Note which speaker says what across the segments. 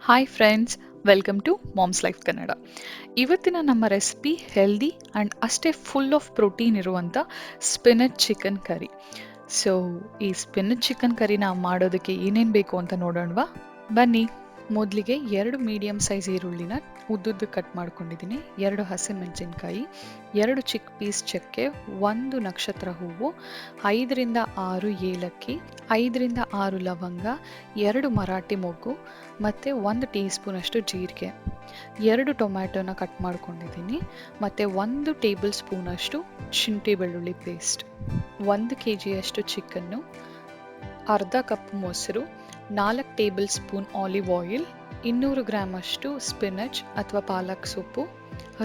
Speaker 1: Hi friends, welcome to mom's life Kannada. ಇವತ್ತಿನ ನಮ್ಮ recipe healthy and ಅಷ್ಟೇ ಫುಲ್ ಆಫ್ ಪ್ರೋಟೀನ್ ಇರುವಂಥ ಸ್ಪಿನಚ್ ಚಿಕನ್ ಕರಿ. ಸೊ ಈ spinach chicken ಕರಿನ ಮಾಡೋದಕ್ಕೆ ಏನೇನು ಬೇಕು ಅಂತ ನೋಡೋಣವಾ? ಬನ್ನಿ. ಮೊದಲಿಗೆ 2 ಮೀಡಿಯಮ್ ಸೈಜ್ ಈರುಳ್ಳಿನ ಉದ್ದುದ್ದು ಕಟ್ ಮಾಡ್ಕೊಂಡಿದ್ದೀನಿ, 2 ಹಸಿಮೆಣಸಿನ್ಕಾಯಿ, 2 ಚಿಕ್ಕ ಪೀಸ್ ಚಕ್ಕೆ, 1 ನಕ್ಷತ್ರ ಹೂವು, 5ರಿಂದ 6 ಏಲಕ್ಕಿ, 5ರಿಂದ 6 ಲವಂಗ, 2 ಮರಾಠಿ ಮೊಗ್ಗು ಮತ್ತು 1 ಟೀ ಸ್ಪೂನಷ್ಟು ಜೀರಿಗೆ, 2 ಟೊಮ್ಯಾಟೊನ ಕಟ್ ಮಾಡ್ಕೊಂಡಿದ್ದೀನಿ ಮತ್ತು 1 ಟೇಬಲ್ ಸ್ಪೂನಷ್ಟು ಶುಂಠಿ ಬೆಳ್ಳುಳ್ಳಿ ಪೇಸ್ಟ್, 1 ಕೆ ಜಿಯಷ್ಟು ಚಿಕನ್ನು, ಅರ್ಧ ಕಪ್ ಮೊಸರು, 4 table spoon olive oil, 200 gram ಅಷ್ಟು ಸ್ಪಿನಚ್ ಅಥವಾ ಪಾಲಕ್ ಸೊಪ್ಪು,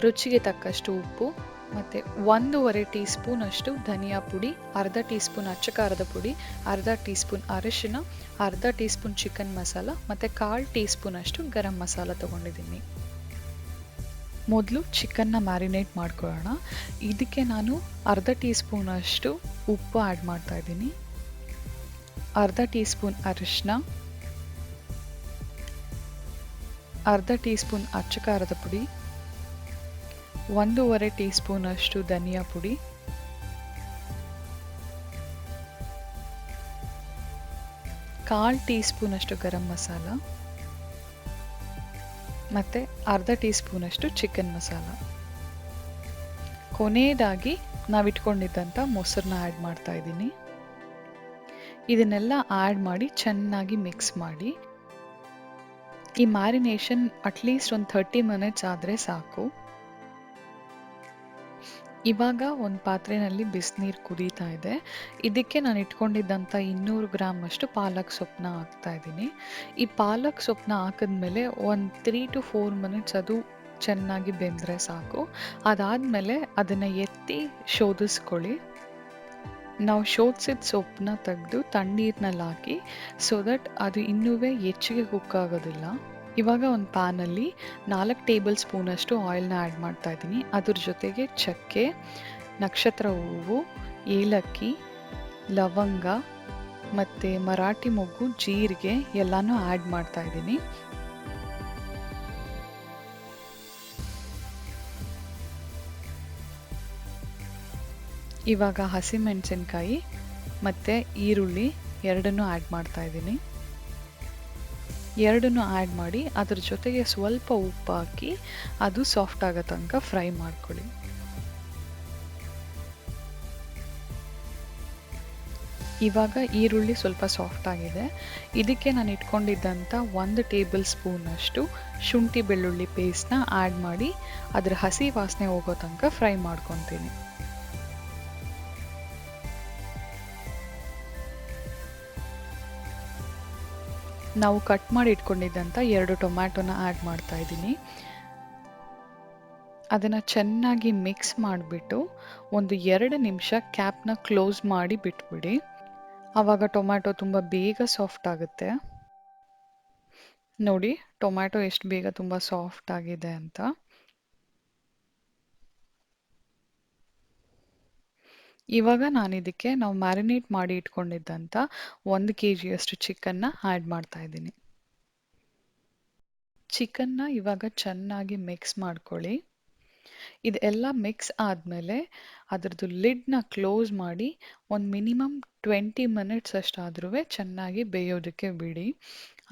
Speaker 1: ರುಚಿಗೆ ತಕ್ಕಷ್ಟು ಉಪ್ಪು ಮತ್ತು 1.5 ಟೀ ಸ್ಪೂನ್ ಅಷ್ಟು ಧನಿಯಾ ಪುಡಿ, ಅರ್ಧ ಟೀ ಸ್ಪೂನ್ ಅಚ್ಚ ಖಾರದ ಪುಡಿ, ಅರ್ಧ ಟೀ ಸ್ಪೂನ್ ಅರಿಶಿನ, ಅರ್ಧ ಟೀ ಸ್ಪೂನ್ ಚಿಕನ್ ಮಸಾಲ ಮತ್ತು 1/4 ಟೀ ಸ್ಪೂನ್ ಅಷ್ಟು ಗರಂ ಮಸಾಲ ತೊಗೊಂಡಿದ್ದೀನಿ. ಮೊದಲು ಚಿಕನ್ನ ಮ್ಯಾರಿನೇಟ್ ಮಾಡ್ಕೊಳ್ಳೋಣ. ಇದಕ್ಕೆ ನಾನು ಅರ್ಧ ಟೀ ಸ್ಪೂನ್ ಅಷ್ಟು ಉಪ್ಪು ಆ್ಯಡ್ ಮಾಡ್ತಾ ಇದ್ದೀನಿ, ಅರ್ಧ ಟೀ ಸ್ಪೂನ್ ಅರಿಶಿನ, ಅರ್ಧ ಟೀ ಸ್ಪೂನ್ ಅಚ್ಚ ಖಾರದ ಪುಡಿ, 1.5 ಟೀ ಸ್ಪೂನ್ ಅಷ್ಟು ಧನಿಯಾ ಪುಡಿ, ಕಾಲ್ ಟೀ ಸ್ಪೂನ್ ಅಷ್ಟು ಗರಂ ಮಸಾಲ ಮತ್ತು ಅರ್ಧ ಟೀ ಸ್ಪೂನ್ ಅಷ್ಟು ಚಿಕನ್ ಮಸಾಲ. ಕೊನೆಯದಾಗಿ ನಾವಿಟ್ಕೊಂಡಿದ್ದಂಥ ಮೊಸರನ್ನ ಆ್ಯಡ್ ಮಾಡ್ತಾ ಇದ್ದೀನಿ. ಇದನ್ನೆಲ್ಲ ಆ್ಯಡ್ ಮಾಡಿ ಚೆನ್ನಾಗಿ ಮಿಕ್ಸ್ ಮಾಡಿ. ಈ ಮ್ಯಾರಿನೇಷನ್ ಅಟ್ಲೀಸ್ಟ್ ಒಂದು 30 ಮಿನಿಟ್ಸ್ ಆದರೆ ಸಾಕು. ಇವಾಗ ಒಂದು ಪಾತ್ರೆಯಲ್ಲಿ ಬಿಸಿನೀರು ಕುದೀತಾ ಇದೆ. ಇದಕ್ಕೆ ನಾನು ಇಟ್ಕೊಂಡಿದ್ದಂಥ 200 ಗ್ರಾಮ್ ಅಷ್ಟು ಪಾಲಕ್ ಸೊಪ್ಪನ್ನ ಹಾಕ್ತಾ ಇದ್ದೀನಿ. ಈ ಪಾಲಕ್ ಸೊಪ್ಪನ್ನ ಹಾಕಿದ್ಮೇಲೆ ಒಂದು 3 to 4 ಮಿನಿಟ್ಸ್ ಅದು ಚೆನ್ನಾಗಿ ಬೆಂದರೆ ಸಾಕು. ಅದಾದಮೇಲೆ ಅದನ್ನು ಎತ್ತಿ ಶೋಧಿಸ್ಕೊಳ್ಳಿ. ನಾವು ಶೋಧಿಸಿದ ಸೊಪ್ಪನ್ನ ತೆಗೆದು ತಣ್ಣೀರಿನಲ್ಲಿ ಹಾಕಿ, ಸೊ ದಟ್ ಅದು ಇನ್ನೂ ಹೆಚ್ಚಿಗೆ ಕುಕ್ ಆಗೋದಿಲ್ಲ. ಇವಾಗ ಒಂದು ಪ್ಯಾನಲ್ಲಿ 4 ಟೇಬಲ್ ಸ್ಪೂನಷ್ಟು ಆಯಿಲ್ನ ಆ್ಯಡ್ ಮಾಡ್ತಾ ಇದ್ದೀನಿ. ಅದ್ರ ಜೊತೆಗೆ ಚಕ್ಕೆ, ನಕ್ಷತ್ರ ಹೂವು, ಏಲಕ್ಕಿ, ಲವಂಗ ಮತ್ತು ಮರಾಠಿ ಮೊಗ್ಗು, ಜೀರಿಗೆ ಎಲ್ಲನೂ ಆ್ಯಡ್ ಮಾಡ್ತಾ ಇದ್ದೀನಿ. ಇವಾಗ ಹಸಿಮೆಣಸಿನ್ಕಾಯಿ ಮತ್ತು ಈರುಳ್ಳಿ ಎರಡನ್ನೂ ಆ್ಯಡ್ ಮಾಡ್ತಾ ಇದ್ದೀನಿ. ಎರಡನ್ನೂ ಆ್ಯಡ್ ಮಾಡಿ ಅದ್ರ ಜೊತೆಗೆ ಸ್ವಲ್ಪ ಉಪ್ಪು ಹಾಕಿ ಅದು ಸಾಫ್ಟ್ ಆಗೋ ತನಕ ಫ್ರೈ ಮಾಡ್ಕೊಳ್ಳಿ. ಇವಾಗ ಈರುಳ್ಳಿ ಸ್ವಲ್ಪ ಸಾಫ್ಟ್ ಆಗಿದೆ. ಇದಕ್ಕೆ ನಾನು ಇಟ್ಕೊಂಡಿದ್ದಂಥ 1 ಟೇಬಲ್ ಸ್ಪೂನಷ್ಟು ಶುಂಠಿ ಬೆಳ್ಳುಳ್ಳಿ ಪೇಸ್ಟ್ನ ಆ್ಯಡ್ ಮಾಡಿ ಅದರ ಹಸಿ ವಾಸನೆ ಹೋಗೋ ತನಕ ಫ್ರೈ ಮಾಡ್ಕೊತೀನಿ. ನಾವು ಕಟ್ ಮಾಡಿ ಇಟ್ಕೊಂಡಿದ್ದಂಥ 2 ಟೊಮ್ಯಾಟೊನ ಆ್ಯಡ್ ಮಾಡ್ತಾ ಇದ್ದೀನಿ. ಅದನ್ನು ಚೆನ್ನಾಗಿ ಮಿಕ್ಸ್ ಮಾಡಿಬಿಟ್ಟು ಒಂದು 2 ನಿಮಿಷ ಕ್ಯಾಪ್ನ ಕ್ಲೋಸ್ ಮಾಡಿ ಬಿಟ್ಬಿಡಿ. ಆವಾಗ ಟೊಮ್ಯಾಟೊ ತುಂಬ ಬೇಗ ಸಾಫ್ಟ್ ಆಗುತ್ತೆ. ನೋಡಿ ಟೊಮ್ಯಾಟೊ ಎಷ್ಟು ಬೇಗ ತುಂಬ ಸಾಫ್ಟ್ ಆಗಿದೆ ಅಂತ. ಇವಾಗ ನಾನು ಇದಕ್ಕೆ ನಾವು ಮ್ಯಾರಿನೇಟ್ ಮಾಡಿ ಇಟ್ಕೊಂಡಿದ್ದಂಥ 1 ಕೆ ಜಿಯಷ್ಟು ಚಿಕನ್ನ ಆ್ಯಡ್ ಮಾಡ್ತಾ ಇದ್ದೀನಿ. ಚಿಕನ್ನ ಇವಾಗ ಚೆನ್ನಾಗಿ ಮಿಕ್ಸ್ ಮಾಡ್ಕೊಳ್ಳಿ. ಇದೆಲ್ಲ ಮಿಕ್ಸ್ ಆದಮೇಲೆ ಅದರದ್ದು ಲಿಡ್ನ ಕ್ಲೋಸ್ ಮಾಡಿ ಒಂದು ಮಿನಿಮಮ್ 20 ಮಿನಿಟ್ಸ್ ಅಷ್ಟಾದ್ರೂ ಚೆನ್ನಾಗಿ ಬೇಯೋದಕ್ಕೆ ಬಿಡಿ.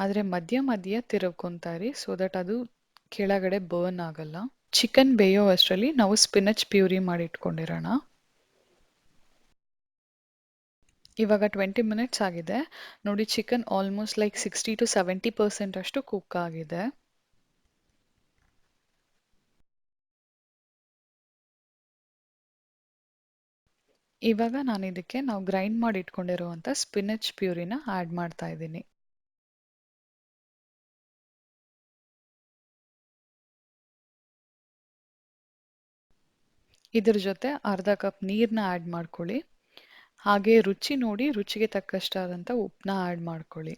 Speaker 1: ಆದರೆ ಮಧ್ಯ ಮಧ್ಯ ತಿರುಗ್ಕೊತಾ ಇರಿ, ಸೊ ದಟ್ ಅದು ಕೆಳಗಡೆ ಬರ್ನ್ ಆಗಲ್ಲ. ಚಿಕನ್ ಬೇಯೋ ಅಷ್ಟರಲ್ಲಿ ನಾವು ಸ್ಪಿನಚ್ ಪ್ಯೂರಿ ಮಾಡಿ ಇಟ್ಕೊಂಡಿರೋಣ. ಇವಾಗ 20 ಮಿನಿಟ್ಸ್ ಆಗಿದೆ. ನೋಡಿ ಚಿಕನ್ ಆಲ್ಮೋಸ್ಟ್ ಲೈಕ್ 60 to 70% ಅಷ್ಟು ಕುಕ್ ಆಗಿದೆ. ಇವಾಗ ನಾನು ಇದಕ್ಕೆ ನಾವು ಗ್ರೈಂಡ್ ಮಾಡಿ ಇಟ್ಕೊಂಡಿರುವಂಥ ಸ್ಪಿನಚ್ ಪ್ಯೂರಿನ ಆ್ಯಡ್ ಮಾಡ್ತಾ ಇದ್ದೀನಿ. ಇದ್ರ ಜೊತೆ ಅರ್ಧ ಕಪ್ ನೀರನ್ನ ಆ್ಯಡ್ ಮಾಡ್ಕೊಳ್ಳಿ. ಹಾಗೆ ರುಚಿ ನೋಡಿ ರುಚಿಗೆ ತಕ್ಕಷ್ಟಾದಂಥ ಉಪ್ಪನ್ನ ಆ್ಯಡ್ ಮಾಡ್ಕೊಳ್ಳಿ.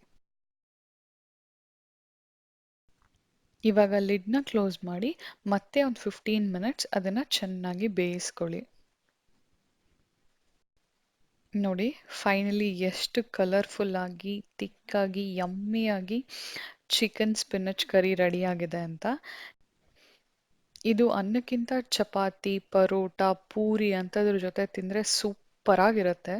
Speaker 1: ಇವಾಗ ಲಿಡ್ನ ಕ್ಲೋಸ್ ಮಾಡಿ ಮತ್ತೆ ಒಂದು 15 ಮಿನಿಟ್ಸ್ ಅದನ್ನು ಚೆನ್ನಾಗಿ ಬೇಯಿಸ್ಕೊಳ್ಳಿ. ನೋಡಿ ಫೈನಲಿ ಎಷ್ಟು ಕಲರ್ಫುಲ್ಲಾಗಿ, ತಿಕ್ಕಾಗಿ, ಯಮ್ಮಿಯಾಗಿ ಚಿಕನ್ ಸ್ಪಿನಚ್ ಕರಿ ರೆಡಿ ಆಗಿದೆ ಅಂತ. ಇದು ಅನ್ನಕ್ಕಿಂತ ಚಪಾತಿ, ಪರೋಟ, ಪೂರಿ ಅಂಥದ್ರ ಜೊತೆ ತಿಂದರೆ ಸೂಪರ್ ಆಗಿರುತ್ತೆ.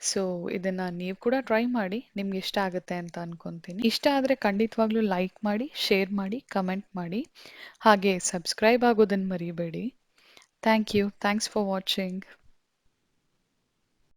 Speaker 1: ಸೊ ಇದನ್ನ ನೀವು ಕೂಡ ಟ್ರೈ ಮಾಡಿ, ನಿಮ್ಗೆ ಇಷ್ಟ ಆಗುತ್ತೆ ಅಂತ ಅನ್ಕೊಂತೀನಿ. ಇಷ್ಟ ಆದರೆ ಖಂಡಿತವಾಗ್ಲೂ ಲೈಕ್ ಮಾಡಿ, ಶೇರ್ ಮಾಡಿ, ಕಮೆಂಟ್ ಮಾಡಿ. ಹಾಗೆ ಸಬ್ಸ್ಕ್ರೈಬ್ ಆಗೋದನ್ನು ಮರಿಬೇಡಿ. Thank you. Thanks for watching.